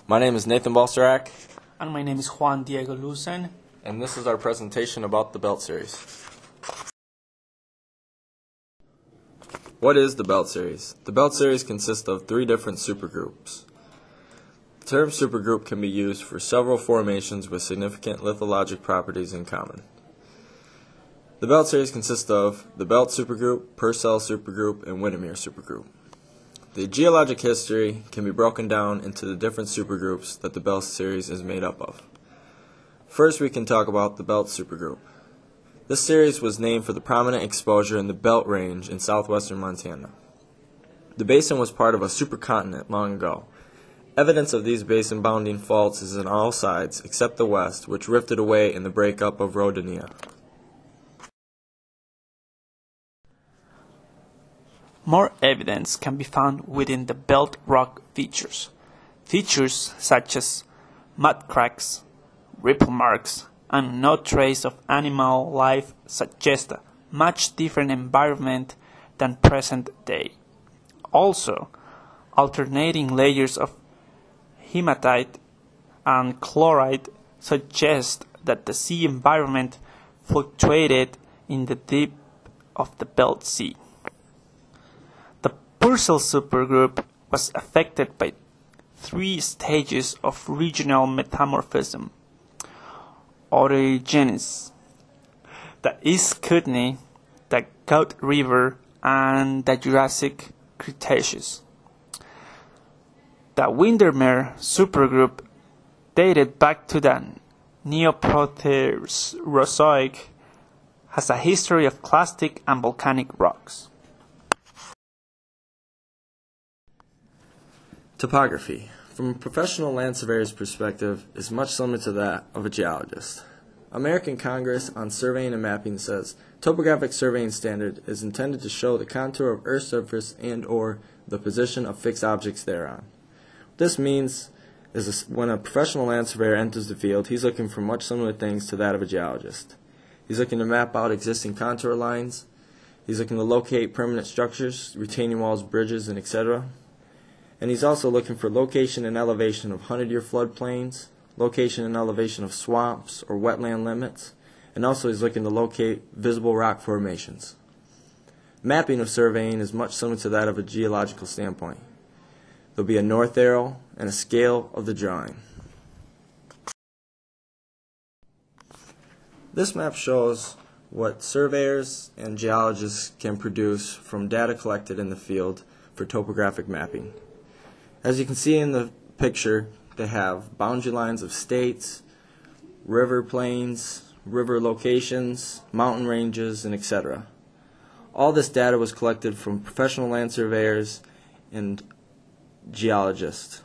My name is Nathan Balsarak, And my name is Juan Diego Lucen. and this is our presentation about the Belt Series. What is the Belt Series? The Belt Series consists of 3 different supergroups. The term supergroup can be used for several formations with significant lithologic properties in common. The Belt Series consists of the Belt supergroup, Purcell supergroup, and Windermere supergroup. The geologic history can be broken down into the different supergroups that the Belt Series is made up of. First, we can talk about the Belt supergroup. This series was named for the prominent exposure in the Belt Range in southwestern Montana. The basin was part of a supercontinent long ago. Evidence of these basin-bounding faults is on all sides except the west, which rifted away in the breakup of Rhodonia. More evidence can be found within the belt rock features. Features such as mud cracks, ripple marks, and no trace of animal life suggest a much different environment than present day. Also, alternating layers of hematite and chloride suggest that the sea environment fluctuated in the deep of the Belt Sea. The Purcell supergroup was affected by 3 stages of regional metamorphism. Orogenesis, the East Kootenai, the Goat River, and the Jurassic Cretaceous. The Windermere supergroup, dated back to the Neoproterozoic, has a history of clastic and volcanic rocks. Topography, from a professional land surveyor's perspective, is much similar to that of a geologist. American Congress on Surveying and Mapping says, topographic surveying standard is intended to show the contour of Earth's surface and/or the position of fixed objects thereon. What this means is when a professional land surveyor enters the field, he's looking for much similar things to that of a geologist. He's looking to map out existing contour lines. He's looking to locate permanent structures, retaining walls, bridges, and etc. And he's also looking for location and elevation of 100-year floodplains, location and elevation of swamps or wetland limits, and also he's looking to locate visible rock formations. Mapping of surveying is much similar to that of a geological standpoint. There'll be a north arrow and a scale of the drawing. This map shows what surveyors and geologists can produce from data collected in the field for topographic mapping. As you can see in the picture, they have boundary lines of states, river plains, river locations, mountain ranges, and etc. All this data was collected from professional land surveyors and geologists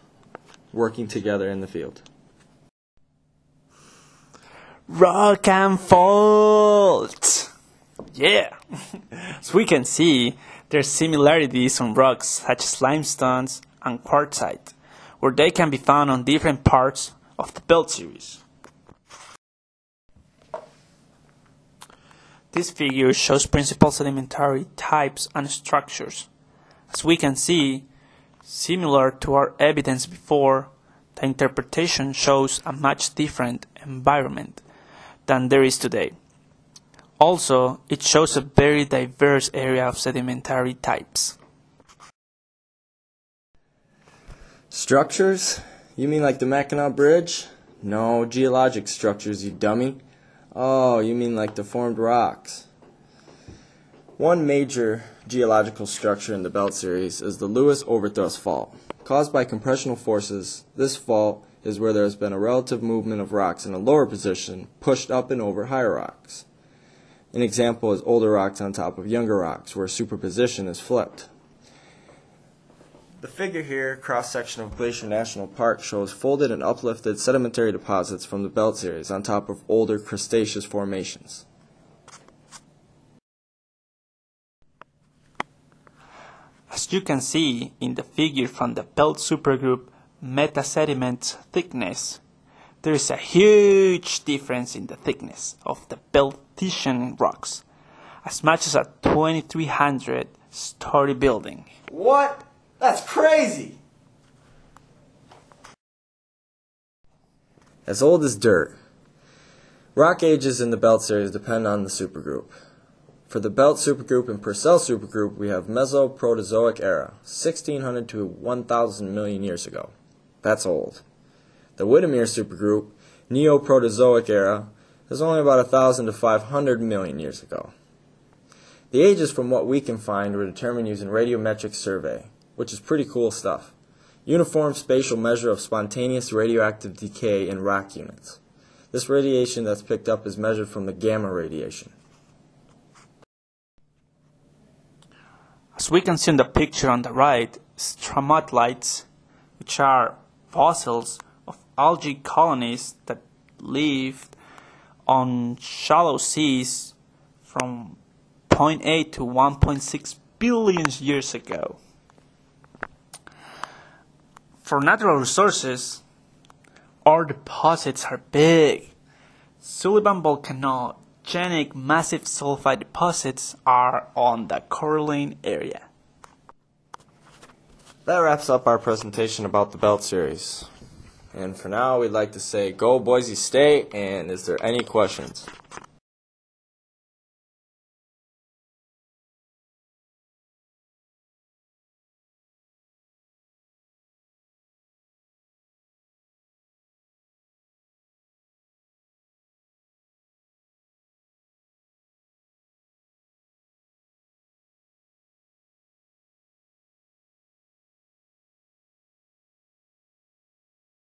working together in the field. Rock and fault! Yeah! As we can see, there's similarities on rocks such as limestones and quartzite, where they can be found on different parts of the Belt Series. This figure shows principal sedimentary types and structures. As we can see, similar to our evidence before, the interpretation shows a much different environment than there is today. Also, it shows a very diverse area of sedimentary types. Structures? You mean like the Mackinac Bridge? No, geologic structures, you dummy. Oh, you mean like deformed rocks. One major geological structure in the Belt Series is the Lewis Overthrust Fault. Caused by compressional forces, this fault is where there has been a relative movement of rocks in a lower position pushed up and over higher rocks. An example is older rocks on top of younger rocks, where superposition is flipped. The figure here, cross-section of Glacier National Park, shows folded and uplifted sedimentary deposits from the Belt Series on top of older Cretaceous formations. As you can see in the figure from the Belt supergroup metasediment thickness, there is a huge difference in the thickness of the Beltesian rocks, as much as a 2,300-story building. What? That's crazy! As old as dirt. Rock ages in the belt series depend on the supergroup. For the belt supergroup and Purcell supergroup, we have Mesoproterozoic era, 1600 to 1000 million years ago. That's old. The Whittemere supergroup, Neoproterozoic era, is only about 1000 to 500 million years ago. The ages from what we can find were determined using radiometric survey, which is pretty cool stuff. Uniform spatial measure of spontaneous radioactive decay in rock units. This radiation that's picked up is measured from the gamma radiation. As we can see in the picture on the right, stromatolites, which are fossils of algae colonies that lived on shallow seas from 0.8 to 1.6 billion years ago. For natural resources, our deposits are big. Sullivan volcanogenic massive sulfide deposits are on the Coralline area. That wraps up our presentation about the belt series. And for now, we'd like to say go Boise State, and is there any questions?